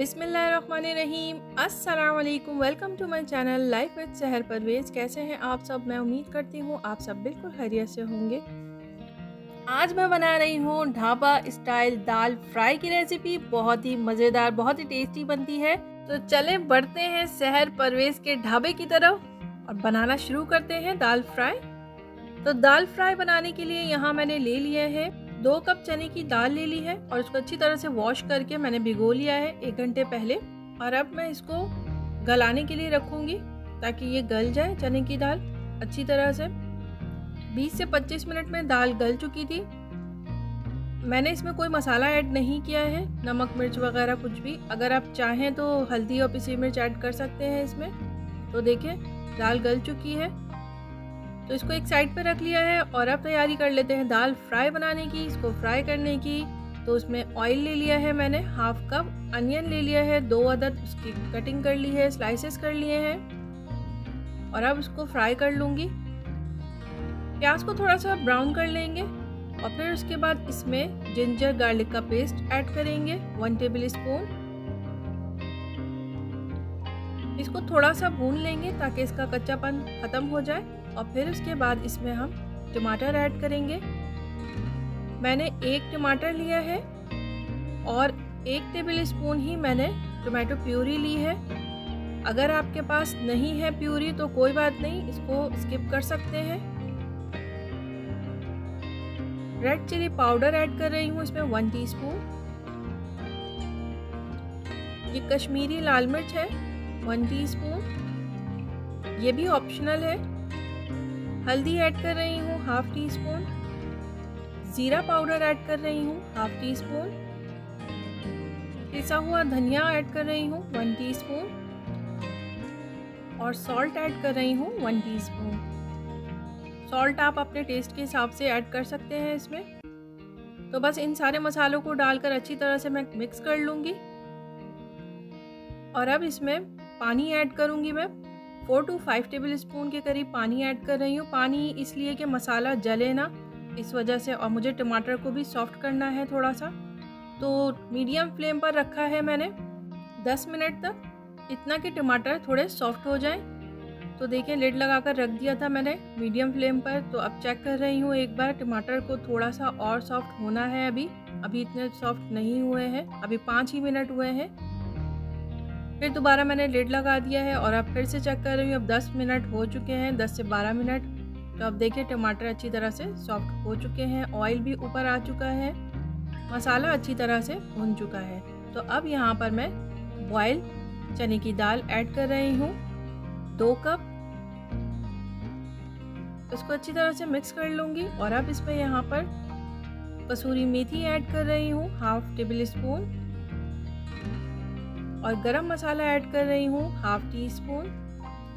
बिस्मिल्लाहिर्रहमानिर्रहीम। अस्सलाम वालेकुम। Welcome to my channel life with Sehar Parvez. कैसे हैं आप सब? मैं उम्मीद करती हूँ आप सब बिल्कुल खैरियत से होंगे। आज मैं बना रही हूँ ढाबा स्टाइल दाल फ्राई की रेसिपी। बहुत ही मज़ेदार, बहुत ही टेस्टी बनती है। तो चलें बढ़ते हैं सहर परवेज़ के ढाबे की तरफ और बनाना शुरू करते हैं दाल फ्राई। तो दाल फ्राई बनाने के लिए यहाँ मैंने ले लिया है 2 कप चने की दाल ले ली है और उसको अच्छी तरह से वॉश करके मैंने भिगो लिया है 1 घंटे पहले। और अब मैं इसको गलाने के लिए रखूँगी ताकि ये गल जाए चने की दाल अच्छी तरह से। 20 से 25 मिनट में दाल गल चुकी थी। मैंने इसमें कोई मसाला ऐड नहीं किया है, नमक मिर्च वगैरह कुछ भी। अगर आप चाहें तो हल्दी और पिसी मिर्च ऐड कर सकते हैं इसमें। तो देखिए दाल गल चुकी है, तो इसको एक साइड पे रख लिया है। और अब तैयारी कर लेते हैं दाल फ्राई बनाने की, इसको फ्राई करने की। तो उसमें ऑयल ले लिया है मैंने हाफ कप, अनियन ले लिया है 2 अदद, उसकी कटिंग कर ली है, स्लाइसेस कर लिए हैं। और अब उसको फ्राई कर लूँगी। प्याज को थोड़ा सा ब्राउन कर लेंगे और फिर उसके बाद इसमें जिंजर गार्लिक का पेस्ट ऐड करेंगे 1 टेबल स्पून। इसको थोड़ा सा भून लेंगे ताकि इसका कच्चापन ख़त्म हो जाए। और फिर उसके बाद इसमें हम टमाटर ऐड करेंगे। मैंने 1 टमाटर लिया है और 1 टेबल स्पून ही मैंने टोमेटो प्यूरी ली है। अगर आपके पास नहीं है प्यूरी तो कोई बात नहीं, इसको स्किप कर सकते हैं। रेड चिली पाउडर ऐड कर रही हूँ इसमें 1 टीस्पून। ये कश्मीरी लाल मिर्च है 1 टीस्पून, ये भी ऑप्शनल है। हल्दी ऐड कर रही हूँ हाफ टी स्पून। जीरा पाउडर ऐड कर रही हूँ हाफ टी स्पून। पिसा हुआ धनिया ऐड कर रही हूँ 1 टीस्पून। और सॉल्ट ऐड कर रही हूँ 1 टीस्पून। सॉल्ट आप अपने टेस्ट के हिसाब से ऐड कर सकते हैं इसमें। तो बस इन सारे मसालों को डालकर अच्छी तरह से मैं मिक्स कर लूँगी। और अब इसमें पानी ऐड करूँगी मैं 4 to 5 टेबल स्पून के करीब पानी ऐड कर रही हूँ। पानी इसलिए कि मसाला जले ना, इस वजह से। और मुझे टमाटर को भी सॉफ्ट करना है थोड़ा सा। तो मीडियम फ्लेम पर रखा है मैंने 10 मिनट तक, इतना कि टमाटर थोड़े सॉफ्ट हो जाएं। तो देखिए लिड लगाकर रख दिया था मैंने मीडियम फ्लेम पर। तो अब चेक कर रही हूँ एक बार, टमाटर को थोड़ा सा और सॉफ्ट होना है। अभी इतने सॉफ्ट नहीं हुए हैं, अभी 5 ही मिनट हुए हैं। फिर दोबारा मैंने लिड लगा दिया है और अब फिर से चेक कर रही हूँ। अब 10 मिनट हो चुके हैं, 10 से 12 मिनट। तो अब देखिए टमाटर अच्छी तरह से सॉफ्ट हो चुके हैं, ऑयल भी ऊपर आ चुका है, मसाला अच्छी तरह से भुन चुका है। तो अब यहाँ पर मैं बॉयल चने की दाल ऐड कर रही हूँ 2 कप। इसको अच्छी तरह से मिक्स कर लूँगी। और अब इसमें यहाँ पर कसूरी मेथी ऐड कर रही हूँ हाफ टेबल स्पून। और गरम मसाला ऐड कर रही हूँ हाफ टी स्पून।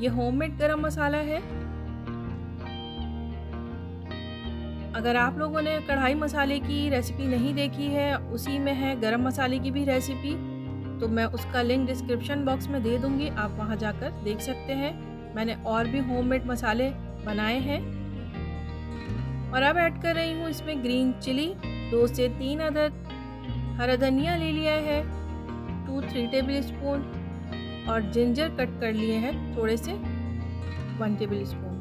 ये होममेड गरम मसाला है। अगर आप लोगों ने कढ़ाई मसाले की रेसिपी नहीं देखी है, उसी में है गरम मसाले की भी रेसिपी, तो मैं उसका लिंक डिस्क्रिप्शन बॉक्स में दे दूँगी, आप वहाँ जाकर देख सकते हैं। मैंने और भी होममेड मसाले बनाए हैं। और अब ऐड कर रही हूँ इसमें ग्रीन चिली 2 से 3 अदद, हरा धनिया ले लिया है 2-3 टेबल स्पून। और जिंजर कट कर लिए हैं थोड़े से 1 टेबल स्पून।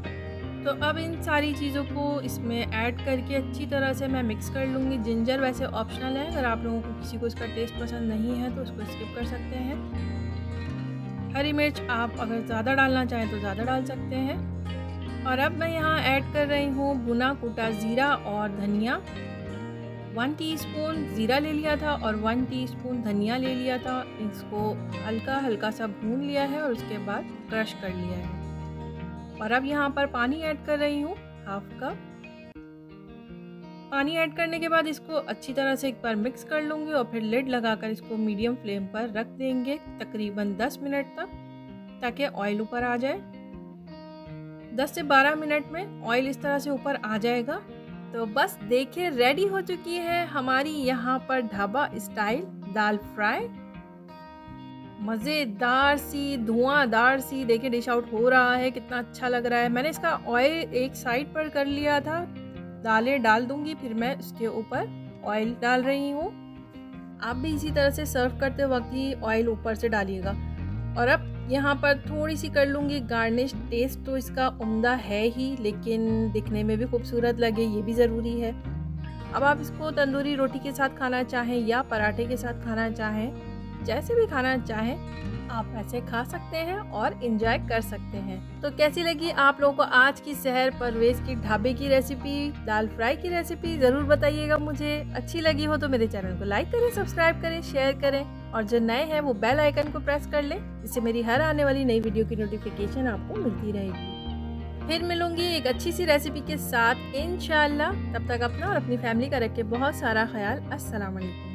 तो अब इन सारी चीज़ों को इसमें ऐड करके अच्छी तरह से मैं मिक्स कर लूँगी। जिंजर वैसे ऑप्शनल है, अगर आप लोगों को किसी को इसका टेस्ट पसंद नहीं है तो उसको स्किप कर सकते हैं। हरी मिर्च आप अगर ज़्यादा डालना चाहें तो ज़्यादा डाल सकते हैं। और अब मैं यहाँ ऐड कर रही हूँ भुना कूटा ज़ीरा और धनिया। 1 टीस्पून ज़ीरा ले लिया था और 1 टीस्पून धनिया ले लिया था। इसको हल्का हल्का सा भून लिया है और उसके बाद क्रश कर लिया है। और अब यहाँ पर पानी ऐड कर रही हूँ हाफ कप। पानी ऐड करने के बाद इसको अच्छी तरह से एक बार मिक्स कर लूँगी और फिर लिड लगाकर इसको मीडियम फ्लेम पर रख देंगे तकरीबन 10 मिनट तक, ताकि ऑयल ऊपर आ जाए। 10 से 12 मिनट में ऑयल इस तरह से ऊपर आ जाएगा। तो बस देखिए रेडी हो चुकी है हमारी यहाँ पर ढाबा स्टाइल दाल फ्राई। मज़ेदार सी, धुआंधार सी। देखिए डिश आउट हो रहा है, कितना अच्छा लग रहा है। मैंने इसका ऑयल एक साइड पर कर लिया था। दालें डाल दूंगी, फिर मैं उसके ऊपर ऑयल डाल रही हूँ। आप भी इसी तरह से सर्व करते वक्त ही ऑयल ऊपर से डालिएगा। और अब यहाँ पर थोड़ी सी कर लूँगी गार्निश। टेस्ट तो इसका उम्दा है ही, लेकिन दिखने में भी खूबसूरत लगे ये भी ज़रूरी है। अब आप इसको तंदूरी रोटी के साथ खाना चाहें या पराठे के साथ खाना चाहें, जैसे भी खाना चाहें आप ऐसे खा सकते हैं और इंजॉय कर सकते हैं। तो कैसी लगी आप लोगों को आज की सहर परवेज़ की ढाबे की रेसिपी, दाल फ्राई की रेसिपी? ज़रूर बताइएगा मुझे। अच्छी लगी हो तो मेरे चैनल को लाइक करें, सब्सक्राइब करें, शेयर करें और जो नए हैं वो बेल आइकन को प्रेस कर लें, इससे मेरी हर आने वाली नई वीडियो की नोटिफिकेशन आपको मिलती रहेगी। फिर मिलूंगी एक अच्छी सी रेसिपी के साथ इंशाल्लाह। तब तक अपना और अपनी फैमिली का रखें बहुत सारा ख्याल। अस्सलाम वालेकुम।